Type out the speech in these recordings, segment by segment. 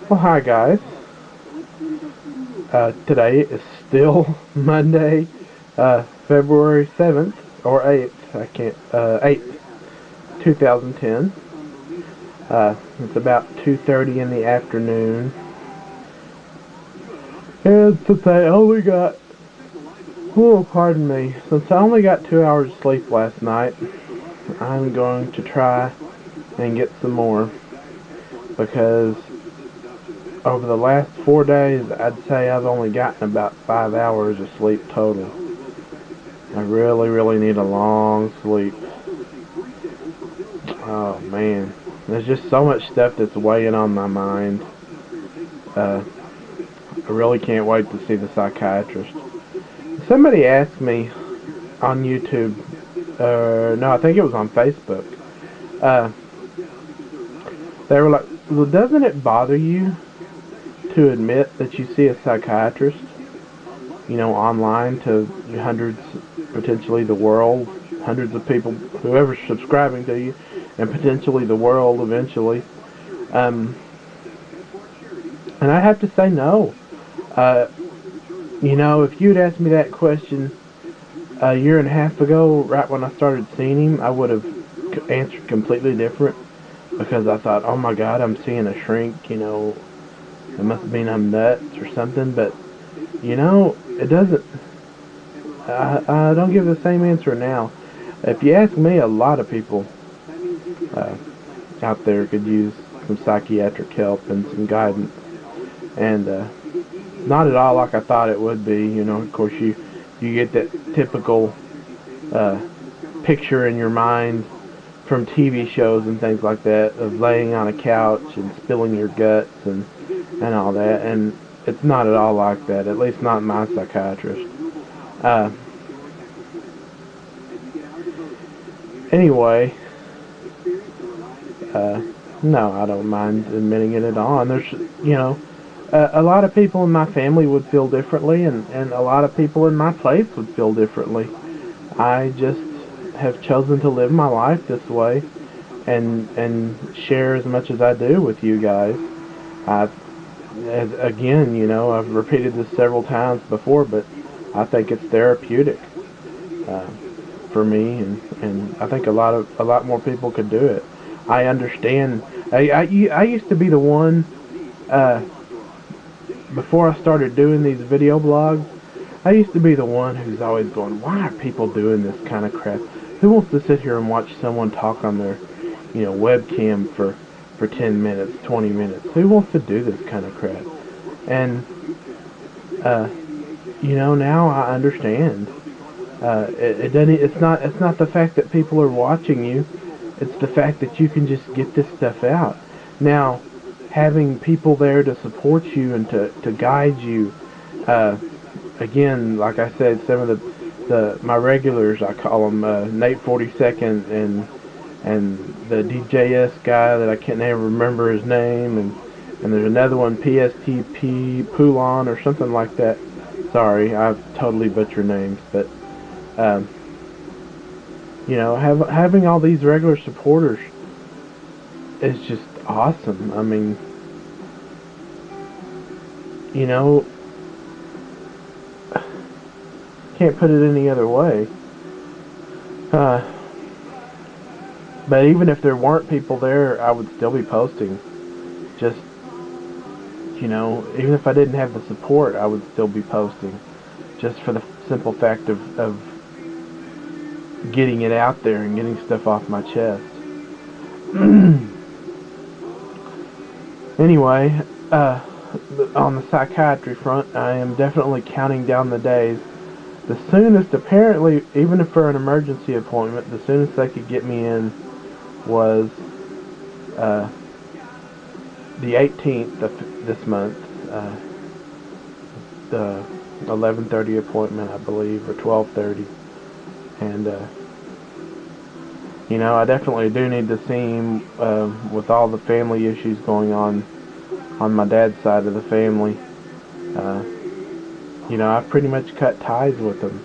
Well, hi guys. Today is still Monday, February 7th or 8th. I can't. 8th, 2010. It's about 2:30 in the afternoon, and since I only got, oh, pardon me, since I only got 2 hours of sleep last night, I'm going to try and get some more because over the last 4 days, I'd say I've only gotten about 5 hours of sleep total. I really, really need a long sleep. Oh man, there's just so much stuff that's weighing on my mind. Uh, I really can't wait to see the psychiatrist. Somebody asked me on YouTube, no, I think it was on Facebook. Uh, they were like, "Well, doesn't it bother you to admit that you see a psychiatrist? You know, online to hundreds, potentially the world, hundreds of people, whoever's subscribing to you, and potentially the world eventually." Um, and I have to say no. Uh, you know, if you'd asked me that question a year and a half ago, right when I started seeing him, I would have answered completely different because I thought, oh my God, I'm seeing a shrink. You know, it must mean I'm nuts or something. But you know, it doesn't. I don't give the same answer now. If you ask me, a lot of people uh, out there could use some psychiatric help and some guidance, and not at all like I thought it would be. You know, of course, you get that typical uh, picture in your mind from TV shows and things like that of laying on a couch and spilling your guts and all that, and it's not at all like that. At least not my psychiatrist. Uh, anyway, uh, no, I don't mind admitting it at all. And there's, you know, a lot of people in my family would feel differently, and a lot of people in my place would feel differently. I just have chosen to live my life this way and share as much as I do with you guys. I, again, you know, I've repeated this several times before, but I think it's therapeutic uh, for me, and I think a lot more people could do it. I understand. I used to be the one uh, before I started doing these video blogs. I used to be the one who's always going, why are people doing this kind of crap? Who wants to sit here and watch someone talk on their, you know, webcam for 10 minutes, 20 minutes? Who wants to do this kind of crap? And, uh, you know, now I understand. It doesn't. It's not the fact that people are watching you. It's the fact that you can just get this stuff out. Now, having people there to support you and to guide you. Uh, Again, like I said, some of the my regulars, I call them Nate 42nd and the DJS guy that I can't never remember his name, and there's another one, PSTP Poulon or something like that. Sorry, I've totally butchered names, but um, you know, having all these regular supporters is just awesome. I mean, you know, can't put it any other way. Uh, but even if there weren't people there, I would still be posting. Just, you know, even if I didn't have the support, I would still be posting. Just for the simple fact of getting it out there and getting stuff off my chest. Anyway, on the psychiatry front, I am definitely counting down the days. The soonest, apparently, even if for an emergency appointment, the soonest they could get me in was uh, the 18th of this month, the 11:30 appointment, I believe, or 12:30, and you know, I definitely do need to see him with all the family issues going on my dad's side of the family. Uh, you know, I've pretty much cut ties with them.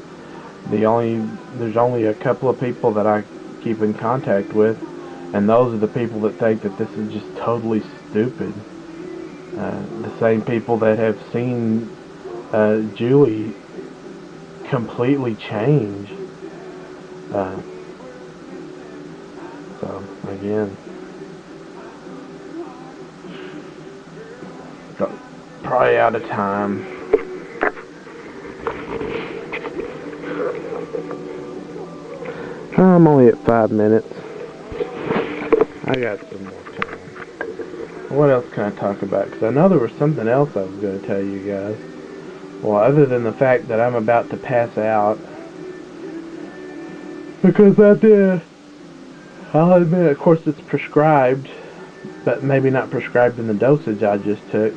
There's only a couple of people that I keep in contact with, and those are the people that think that this is just totally stupid. The same people that have seen Julie completely change. Uh, so again, probably out of time. I'm only at 5 minutes. I got some more time. What else can I talk about? Because I know there was something else I was going to tell you guys. Well, other than the fact that I'm about to pass out. Because I did. I'll admit, of course, it's prescribed. But maybe not prescribed in the dosage I just took.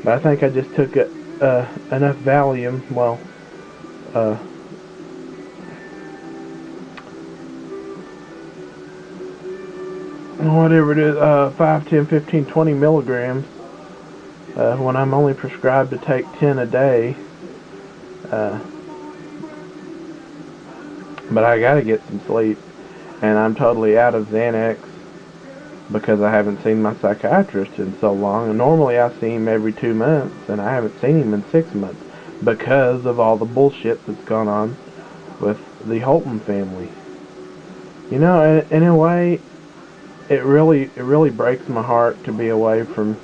But I think I just took enough Valium. Well, whatever it is, 5, 10, 15, 20 milligrams. When I'm only prescribed to take 10 a day. But I gotta get some sleep. And I'm totally out of Xanax because I haven't seen my psychiatrist in so long. And normally I see him every 2 months, and I haven't seen him in 6 months because of all the bullshit that's gone on with the Holton family. You know, in a way, it really breaks my heart to be away from,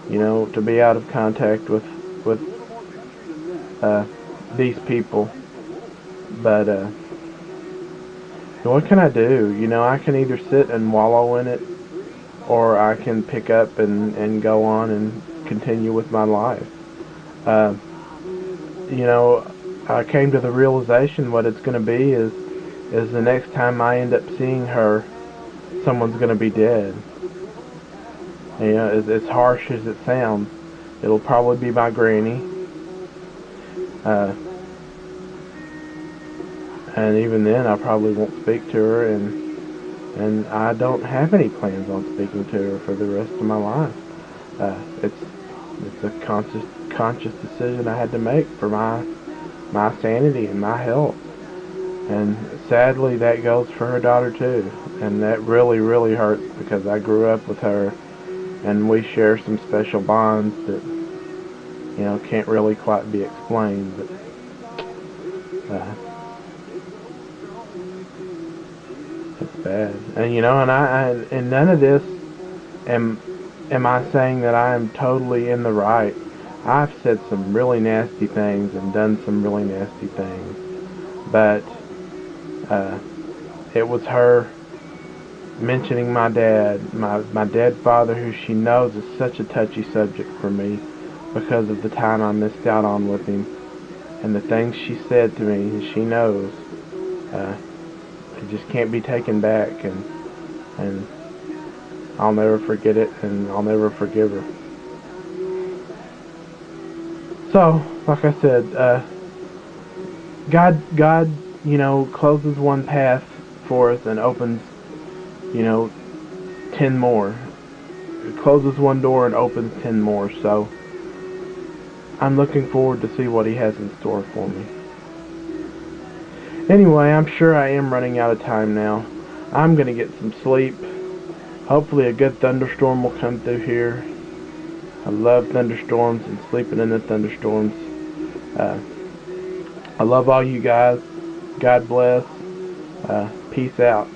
to be out of contact with these people. But what can I do? I can either sit and wallow in it, or I can pick up and go on and continue with my life. Uh, I came to the realization what it's going to be is the next time I end up seeing her, someone's going to be dead. As harsh as it sounds, it'll probably be my granny. And even then, I probably won't speak to her, and I don't have any plans on speaking to her for the rest of my life. It's a conscious decision I had to make for my sanity and my health. And sadly, that goes for her daughter too. And that really hurts because I grew up with her, and we share some special bonds that can't really quite be explained. But it's bad. And none of this am I saying that I am totally in the right. I've said some really nasty things and done some really nasty things, but it was her mentioning my dad, my dead father, who she knows is such a touchy subject for me because of the time I missed out on with him, and the things she said to me. She knows it just can't be taken back, and I'll never forget it, and I'll never forgive her. So, like I said, God, closes one path for us and opens, 10 more. It closes one door and opens 10 more. So, I'm looking forward to see what He has in store for me. Anyway, I'm sure I am running out of time now. I'm gonna get some sleep. Hopefully, a good thunderstorm will come through here. I love thunderstorms and sleeping in the thunderstorms. I love all you guys. God bless. Peace out.